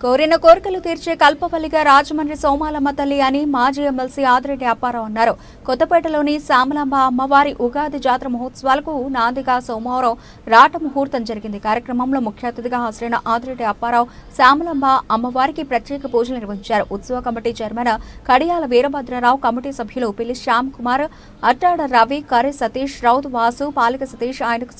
కోరిన కోరికలు తీర్చే కల్పవల్లిగా రాజమండ్రి సోమాలమ్మ తల్లి అని మాజీ ఎమ్మెల్సీ ఆదిరెడ్డి అప్పారావు అన్నారు. కొత్తపేటలోని శ్యామలాంబ అమ్మవారి ఉగాది జాతర మహోత్సవాలకు నాందిగా సోమవారం రాట ముహూర్తం జరిగింది. కార్యక్రమంలో ముఖ్య అతిథిగా హాజరైన ఆదిరెడ్డి అప్పారావు శ్యామలాంబ అమ్మవారికి ప్రత్యేక పూజలు నిర్వహించారు. ఉత్సవ కమిటీ చైర్మన్ కడియాల వీరభద్రరావు, కమిటీ సభ్యులు పిల్లి శ్యామ్ కుమార్, అట్టాడ రవి, కరి సతీష్, రౌత్ వాసు, పాలిక సతీష్ ఆయనకు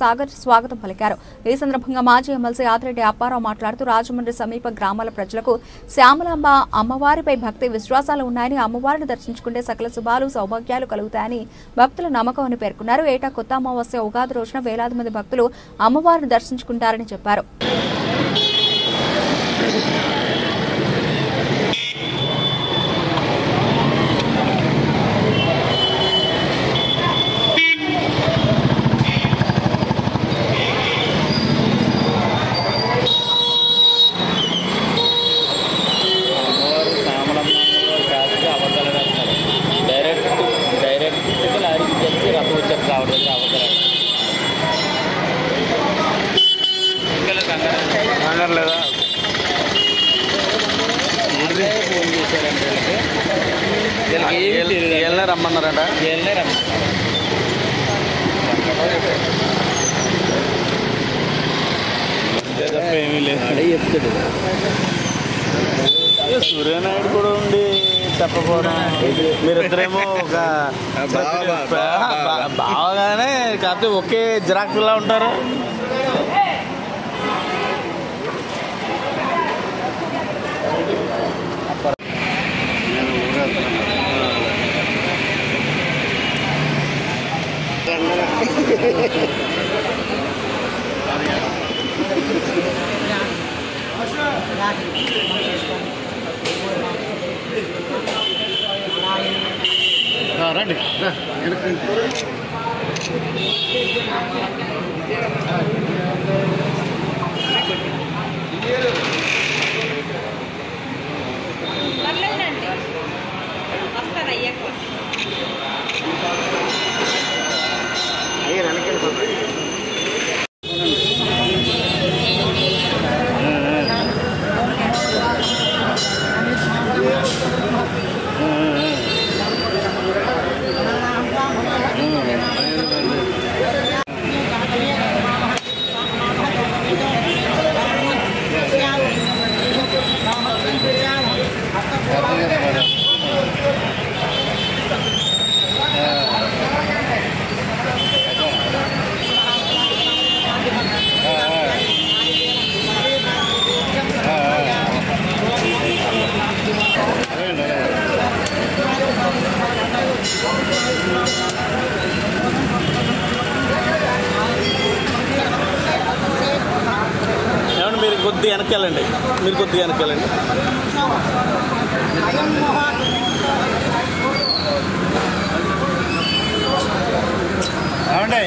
స్వాగతం పలికారు. ఈ సందర్భంగా మాజీ ఎమ్మెల్సీ ఆదిరెడ్డి అప్పారావు మాట్లాడుతూ రాజమండ్రి సమీప గ్రామాల ప్రజలకు శ్యామలాంబ అమ్మవారిపై భక్తి విశ్వాసాలు ఉన్నాయని, అమ్మవారిని దర్శించుకుంటే సకల శుభాలు సౌభాగ్యాలు కలుగుతాయని భక్తుల నమ్మకం అని పేర్కొన్నారు. ఏటా కొత్త అమావాస్య ఉగాది రోజున వేలాది మంది భక్తులు అమ్మవారిని దర్శించుకుంటారని చెప్పారు. రమ్మన్నారట ఏమీ లేదు చెప్తాడు. సూర్యనాయుడు కూడా ఉండి చెప్పకపోవడం, మీరిద్దరేమో ఒక బాగానే కాకపోతే ఒకే జిరాక్స్లా ఉంటారు. రండి మీరు కొద్దిగా వెనక్కెళ్ళండి, మీరు కొద్దిగా వెనక్కెళ్ళండి. ఏమండి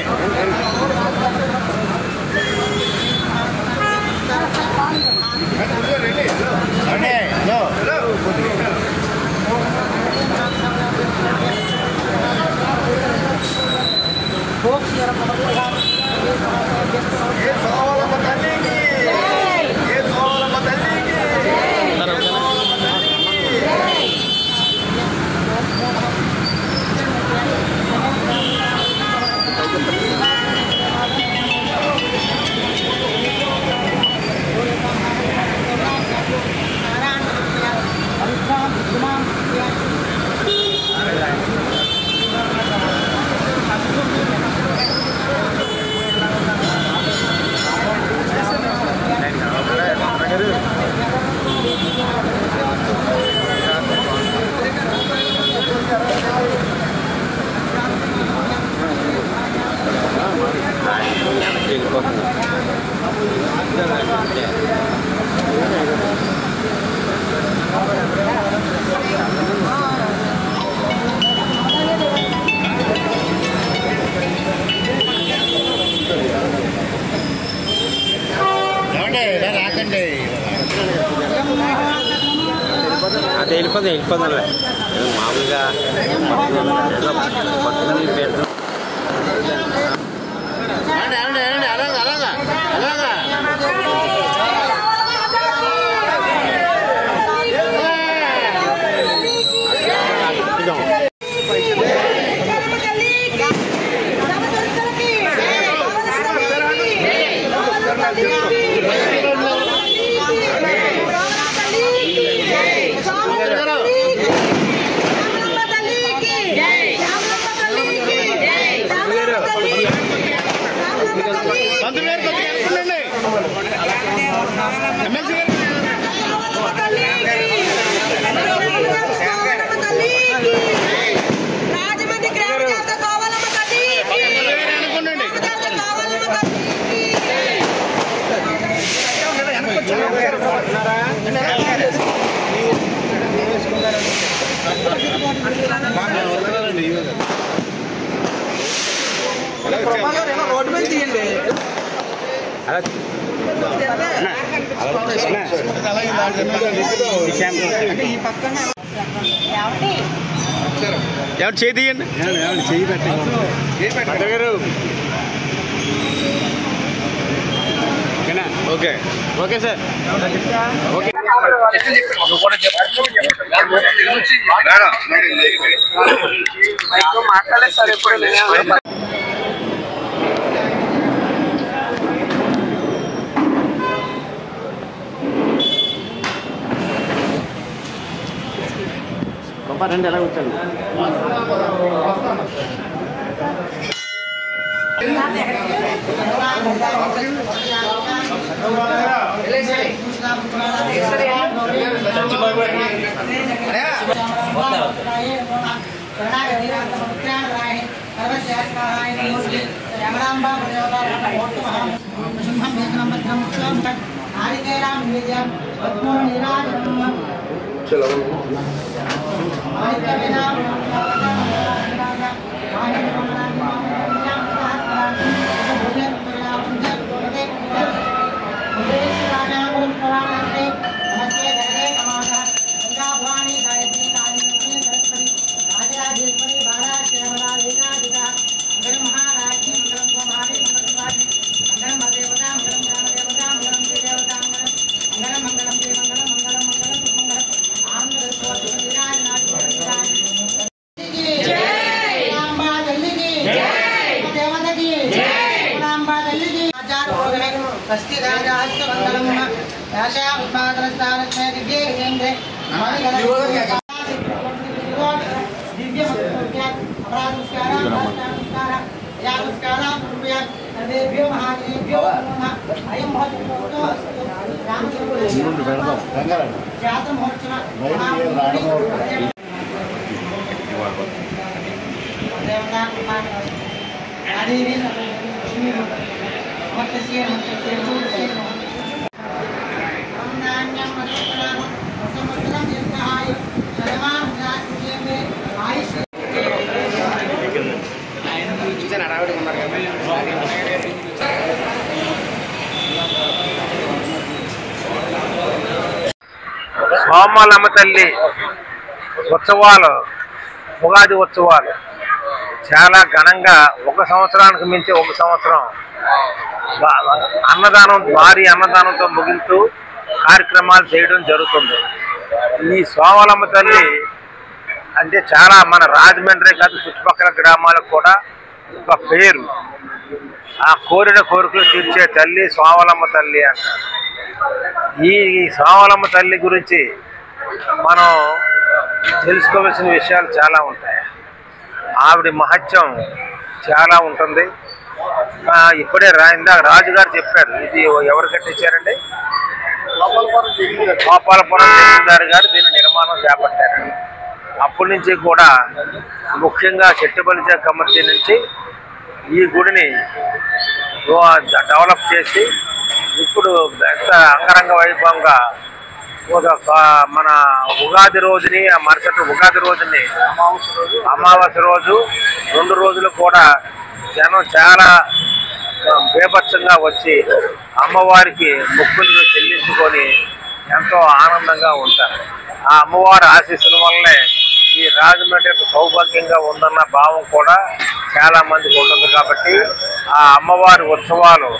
అది వెళ్ళిపోతుంది మామూలుగా అలాగా రోడ్డు మీద తీయండి. ఈ పక్కన ఎవరు చేయి తీయండి, చేయి పెట్టండి. ఓకే ఓకే సార్, ఓకే మాట్లాడలేదు సార్ ఎప్పుడు. రండి, ఎలా కూర్చోండి. సోమలమ్మ తల్లి ఉత్సవాలు, ఉగాది ఉత్సవాలు చాలా ఘనంగా ఒక సంవత్సరానికి మించి ఒక సంవత్సరం అన్నదానం, భారీ అన్నదానంతో ముగిస్తూ కార్యక్రమాలు చేయడం జరుగుతుంది. ఈ సోమలమ్మ తల్లి అంటే చాలా మన రాజమండ్రి కాదు చుట్టుపక్కల గ్రామాలకు కూడా ఒక పేరు. ఆ కోరిన కోరికలు తీర్చే తల్లి సోమలమ్మ తల్లి అంట. ఈ సోమలమ్మ తల్లి గురించి మనం తెలుసుకోవాల్సిన విషయాలు చాలా ఉంటాయి. ఆవిడ మహత్యం చాలా ఉంటుంది. ఇప్పుడే ఇందాక రాజుగారు చెప్పారు, ఇది ఎవరు కట్టించారండి? గోపాలపురం జమీందారు గారు దీని నిర్మాణం చేపట్టారు. అప్పటి నుంచి కూడా ముఖ్యంగా చెట్టుబలిచ కమిటీ నుంచి ఈ గుడిని డెవలప్ చేసి ఇప్పుడు ఎంత అంగరంగ వైభవంగా మన ఉగాది రోజుని, మరుసటి ఉగాది రోజుని అమావాస్య రోజు 2 రోజులు కూడా జనం చాలా బేభత్సంగా వచ్చి అమ్మవారికి మొక్కులు చెల్లించుకొని ఎంతో ఆనందంగా ఉంటారు. ఆ అమ్మవారి ఆశీస్సుల వల్లనే ఈ రాజమండ్రి సౌభాగ్యంగా ఉందన్న భావం కూడా చాలా మందికి ఉంటుంది. కాబట్టి ఆ అమ్మవారి ఉత్సవాలు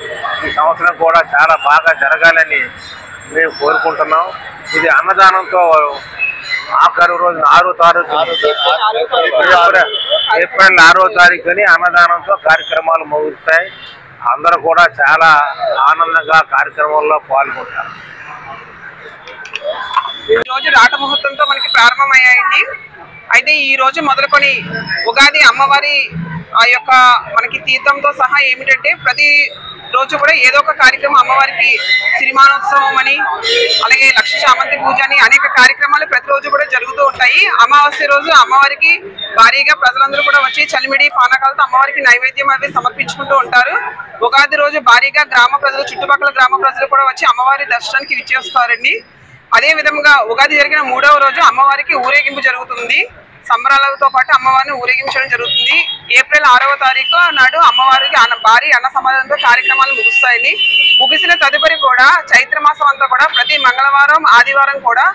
ఈ సంవత్సరం కూడా చాలా బాగా జరగాలని మేము కోరుకుంటున్నాం. ఇది అన్నదానంతో ఆఖరి రోజు 6వ తారీఖు ఏప్రిల్ 6వ తారీఖుని అన్నదానంతో కార్యక్రమాలు ముగుస్తాయి. అందరూ కూడా చాలా ఆనందంగా కార్యక్రమంలో పాల్గొంటారు. ఈ రోజు రాట ముహూర్తంతో మనకి ప్రారంభమయ్యాయండి. అయితే ఈ రోజు మొదలుకొని ఉగాది అమ్మవారి ఆ యొక్క మనకి తీర్థంతో సహా ఏమిటంటే ప్రతి రోజు కూడా ఏదో ఒక కార్యక్రమం అమ్మవారికి సిరిమానోత్సవం అని, అలాగే లక్ష చామంతి పూజ అని అనేక కార్యక్రమాలు ప్రతిరోజు కూడా జరుగుతూ ఉంటాయి. అమావాస్య రోజు అమ్మవారికి భారీగా ప్రజలందరూ కూడా వచ్చి చలిమిడి పానకాలతో అమ్మవారికి నైవేద్యం అవి సమర్పించుకుంటూ ఉంటారు. ఉగాది రోజు భారీగా గ్రామ ప్రజలు, చుట్టుపక్కల గ్రామ ప్రజలు కూడా వచ్చి అమ్మవారి దర్శనానికి విచ్చేస్తారండి. అదే విధంగా ఉగాది జరిగిన 3వ రోజు అమ్మవారికి ఊరేగింపు జరుగుతుంది. సంబరాలతో పాటు అమ్మవారిని ఊరేగించడం జరుగుతుంది. ఏప్రిల్ 6వ తారీఖు నాడు అమ్మవారికి భారీ అన్న సమాధానంతో కార్యక్రమాలు ముగుస్తాయని, ముగిసిన తదుపరి కూడా చైత్రమాసం అంతా కూడా ప్రతి మంగళవారం ఆదివారం కూడా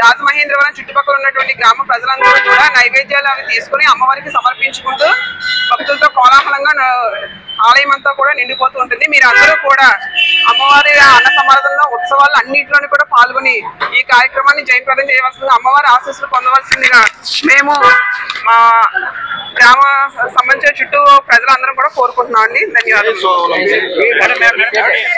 రాజమహేంద్రవరం చుట్టుపక్కల ఉన్నటువంటి గ్రామ ప్రజలందరూ కూడా నైవేద్యాలు అవి తీసుకుని అమ్మవారికి సమర్పించుకుంటూ భక్తులతో కోలాహలంగా ఆలయం అంతా కూడా నిండిపోతూ ఉంటుంది. మీరు అందరూ కూడా అమ్మవారి అన్న సమాధానంలో ఉత్సవాలు అన్నింటిలోని కూడా పాల్గొని ఈ కార్యక్రమాన్ని జయప్రదం చేయవలసిందిగా, అమ్మవారి ఆశీస్సులు పొందవలసిందిగా మేము మా గ్రామ సంబంధించిన చుట్టూ ప్రజలందరం కూడా కోరుకుంటున్నాం అండి. ధన్యవాదాలు.